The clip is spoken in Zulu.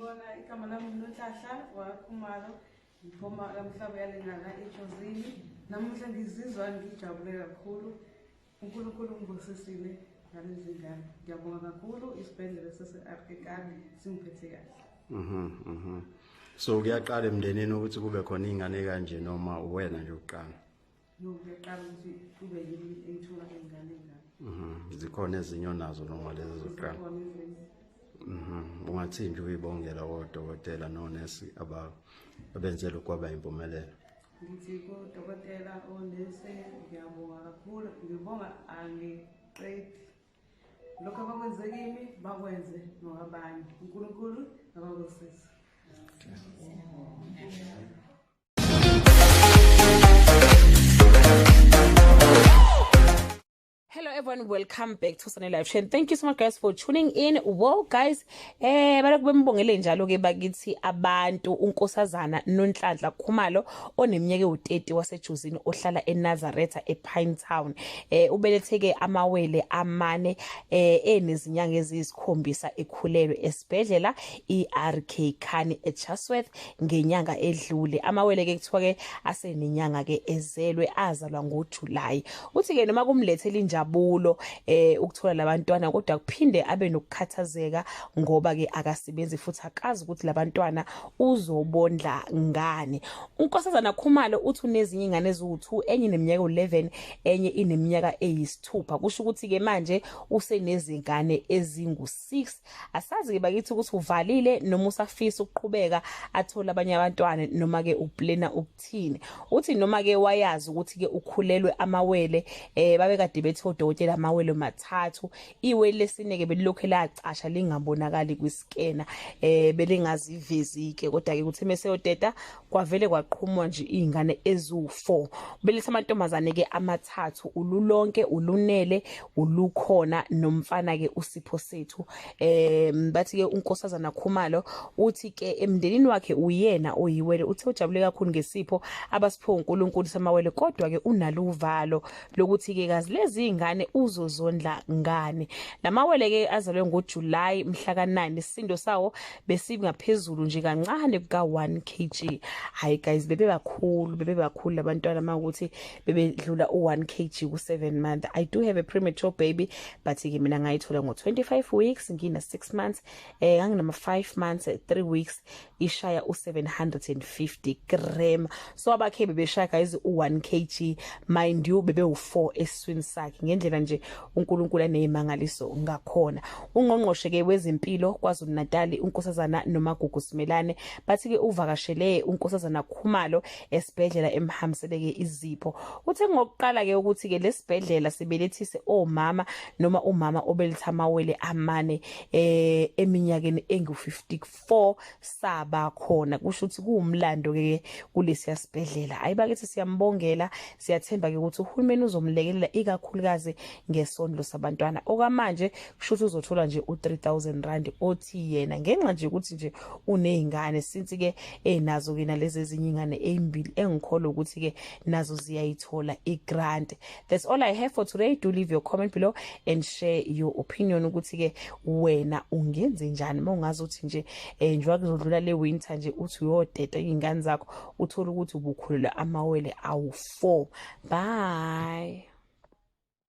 Ngibona igama lami uNothahla waKhumalo ngiphuma emhlaba yalengana eJozini namuhla ngizizwa ngijabule kakhulu uNkulunkulu ungibusisile ngalezi ngane ngiyabonga kakhulu isibhedlela sase-Afrikani singiphethe kahle. So kuyaqala emndenini ukuthi kube khona ingane kanje noma wena nje uqala? No, kuyaqala ukuthi kube yimi engithola ingane. Zikhona ezinye onazo noma lezi zokuqala? Ungathi nje uyibongela odokotela nonesi abenzela ukwaba impumelelo? Ngithi kodokotela onesi ngiyabonga kakhulu, ngibonga angiqedi lokho abakwenze kimi bakwenze nokabanye. uNkulunkulu akabusise. Hello everyone, welcome back to Sunny Live Show. Thank you so much guys for tuning in. Well guys, balokube mbongele njalo ke bakithi abantu uNkosazana Nonhlanhla Khumalo oneminyaka u30 wasejuzini ohlala eNazaretha ePinetown. Ubeletheke amawele amane enezinyanga eziyisikhombisa ekhulelwe esibhedlela iRK Khani eChatsworth ngenyanga edlule. Amawele ke kuthiwa ke asenenyanga ke ezelwe azalwa ngoJuly. Uthi ke noma kumlethela injabulo ukuthola labantwana kodwa kuphinde abe nokukhathazeka ngoba ke akasebenzi futhi akazi ukuthi labantwana uzobondla ngani. uNkosazana Khumalo uthi unezinye ingane eziwu2, enye ineminyaka 11, enye ineminyaka eyisithupha. Kusho ukuthi ke manje usenezingane ezingu6. Asazi ke bakithi ukuthi uvalile noma usafisa ukuqhubeka athola abanye abantwana noma ke uplana ukuthini. Uthi noma ke wayazi ukuthi ke ukhulelwe amawele babekade bethi odokotela amawele mathathu, iwele lesine ke belilokhu elacasha lingabonakali kwiskena belingazivezi ke kodwa ke kuthi meseyoteta kwavele kwaqhumwa nje izingane eziwu4. Belethe amantombazane ke amathathu, ululonke, ulunele, ulukhona nomfana ke uSipho sethu. Bathi ke uNkosazana Khumalo uthi ke emndenini wakhe uyena oyiwele, uthe ujabule kakhulu ngesipho abasipho uNkulunkulu samawele kodwa ke unalo uvalo lokuthi ke kazi lezi ingane Uzozondla Ngani. Lamawele ke azalwe ngoJuly mhla ka9, isindo sawo besingaphezulu nje kancane kuka 1 kg. Hayi guys, bebe bakhulu abantwana makuthi bebedlula u1 kg ku7 months. I do have a premature baby but ke mina ngayithola ngo25 weeks, ngina 6 months, nganginama 5 months 3 weeks ishaya u750 gram. So abakhe bebeshaya guys u1 kg, mind you bebe u4 eswini sakhe. Ngendlela nje uNkulunkulu anezimangaliso ngakhona. Ungqongqoshe ke wezempilo kwaZulu Natal uNkosazana noMagugu Simelane bathi ke uvakashele uNkosazana Khumalo esibhedlela emhamseleke izipho. Uthe ngokuqala ke ukuthi ke lesibhedlela sibelethise omama noma umama obeletha amawele amane eminyakeni engu54 saba khona. Kusho ukuthi kuumlando ke kulesi sibhedlela. Ayibakithi siyambongela, siyathemba ke ukuthi uhulumeni uzomlekelela ikakhulukazi ngesondlo sabantwana. Okwamanje kusho ukuthi uzothola nje u3000 rand othi yena ngenxa nje ukuthi nje unezingane since ke enazo ke nalezi ezinye ingane ezimbili engikholwa ukuthi ke nazo ziyayithola igrant. That's all I have for today. Do leave your comment below and share your opinion ukuthi ke wena ungenze njani mongazi uthi nje njengoba kuzodlula le winter nje uthi uyodeta ingane zakho uthola ukuthi ubukhulelwa amawele awu4. Bye.